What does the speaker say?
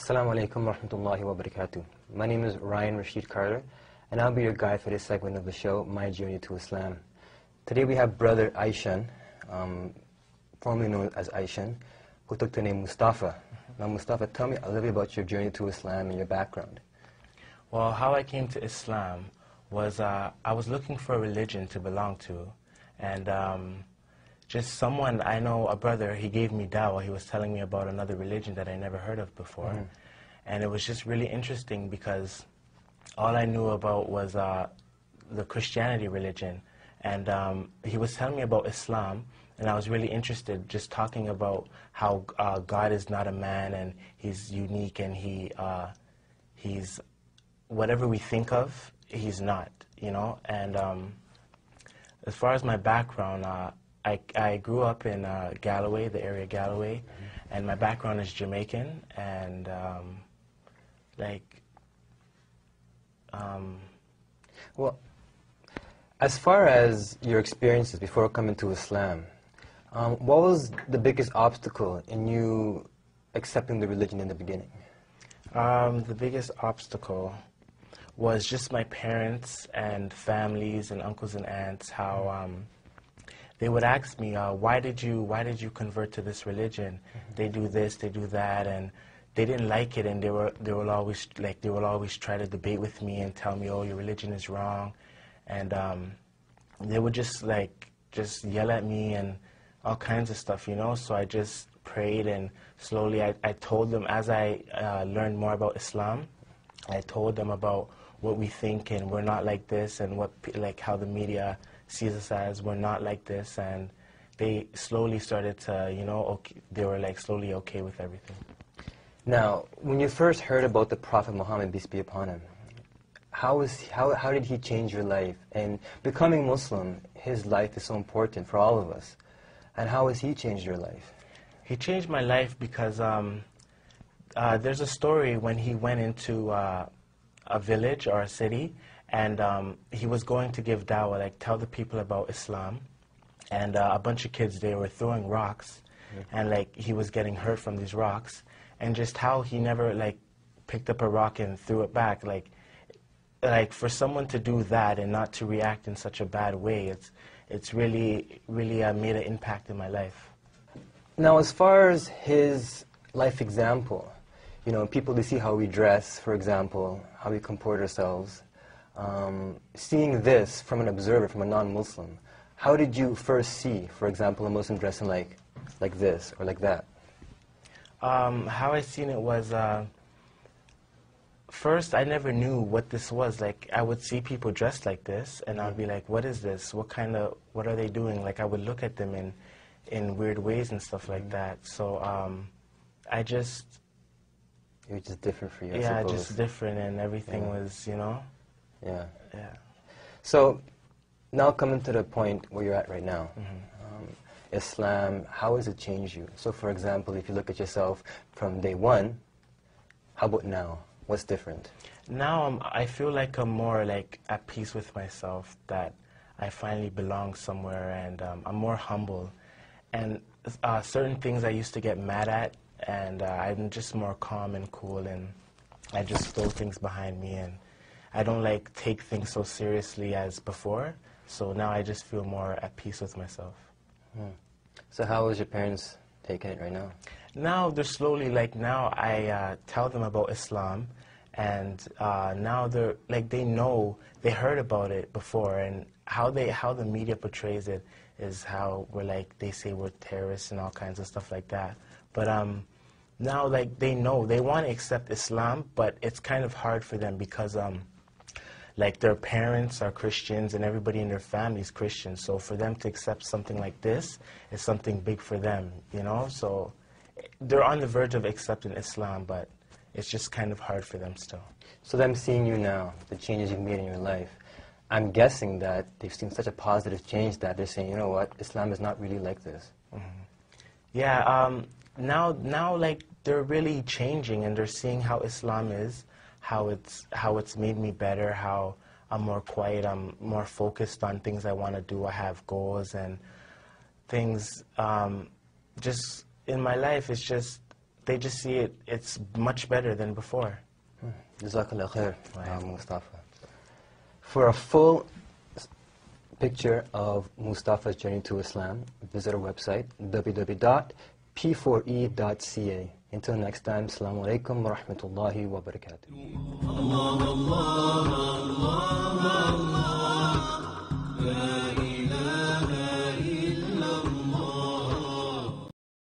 Assalamu alaikum wa rahmatullahi wa barakatuh. My name is Ryan Rashid Carter, and I'll be your guide for this segment of the show, My Journey to Islam. Today we have brother Aishan, formerly known as Aishan, who took the name Mustafa. Now Mustafa, tell me a little bit about your journey to Islam and your background. Well, how I came to Islam was I was looking for a religion to belong to, and just someone, I know a brother, he gave me dawah. He was telling me about another religion that I never heard of before. And it was just really interesting because all I knew about was the Christianity religion. And he was telling me about Islam, and I was really interested just talking about how God is not a man and he's unique and he's whatever we think of, he's not, you know. And as far as my background, I grew up in Galloway, the area Galloway, and my background is Jamaican, and Well, as far as your experiences before coming to Islam, what was the biggest obstacle in you accepting the religion in the beginning? The biggest obstacle was just my parents and families and uncles and aunts, how they would ask me, why did you convert to this religion? They do this, they do that, and they didn't like it, and they will always try to debate with me and tell me, oh, your religion is wrong, and they would just yell at me and all kinds of stuff, you know. So I just prayed, and slowly I told them, as I learned more about Islam, I told them about what we think, and we're not like this, and how the media sees us as, we're not like this, and they slowly started to, you know, they were slowly okay with everything. Now, when you first heard about the Prophet Muhammad, peace be upon him, how did he change your life? And becoming Muslim, his life is so important for all of us. And how has he changed your life? He changed my life because there's a story when he went into a village or a city, and he was going to give dawah, tell the people about Islam, and a bunch of kids, they were throwing rocks, and he was getting hurt from these rocks, and just how he never picked up a rock and threw it back, for someone to do that and not to react in such a bad way, it's really made an impact in my life. Now, as far as his life example, you know, people, they see how we dress, for example, how we comport ourselves. Seeing this from an observer, from a non-Muslim, how did you first see, for example, a Muslim dressing like this or like that? How I seen it was, first I never knew what this was. I would see people dressed like this, and I'd be like, what is this? What are they doing? I would look at them in weird ways and stuff like that. So it was just different for you, I yeah, suppose. just different, and everything was, you know. Yeah. Yeah. So, now coming to the point where you're at right now, Islam, how has it changed you? So, for example, if you look at yourself from day one, how about now? What's different? Now I feel like I'm more at peace with myself, that I finally belong somewhere, and I'm more humble. And certain things I used to get mad at, and I'm just more calm and cool, and I just throw things behind me, and I don't take things so seriously as before. So now I just feel more at peace with myself. So how is your parents taking it right now? Now they're slowly, now I tell them about Islam, and now they're they know, they heard about it before, and how the media portrays it is how we're they say we're terrorists and all kinds of stuff like that. But now they know, they want to accept Islam, but it's kind of hard for them because their parents are Christians and everybody in their family is Christian. So for them to accept something like this is something big for them, you know? So they're on the verge of accepting Islam, but it's just kind of hard for them still. So them seeing you now, the changes you've made in your life, I'm guessing that they've seen such a positive change that they're saying, you know what, Islam is not really like this. Yeah, now they're really changing, and they're seeing how Islam is, how it's made me better, how I'm more quiet, I'm more focused on things I want to do, I have goals and things, just in my life, it's just they just see it's much better than before. Jazakallah khair, Mustafa. For a full picture of Mustafa's journey to Islam, visit our website, www.p4e.ca. Until next time, Assalamu alaikum wa rahmatullahi wa barakatuh.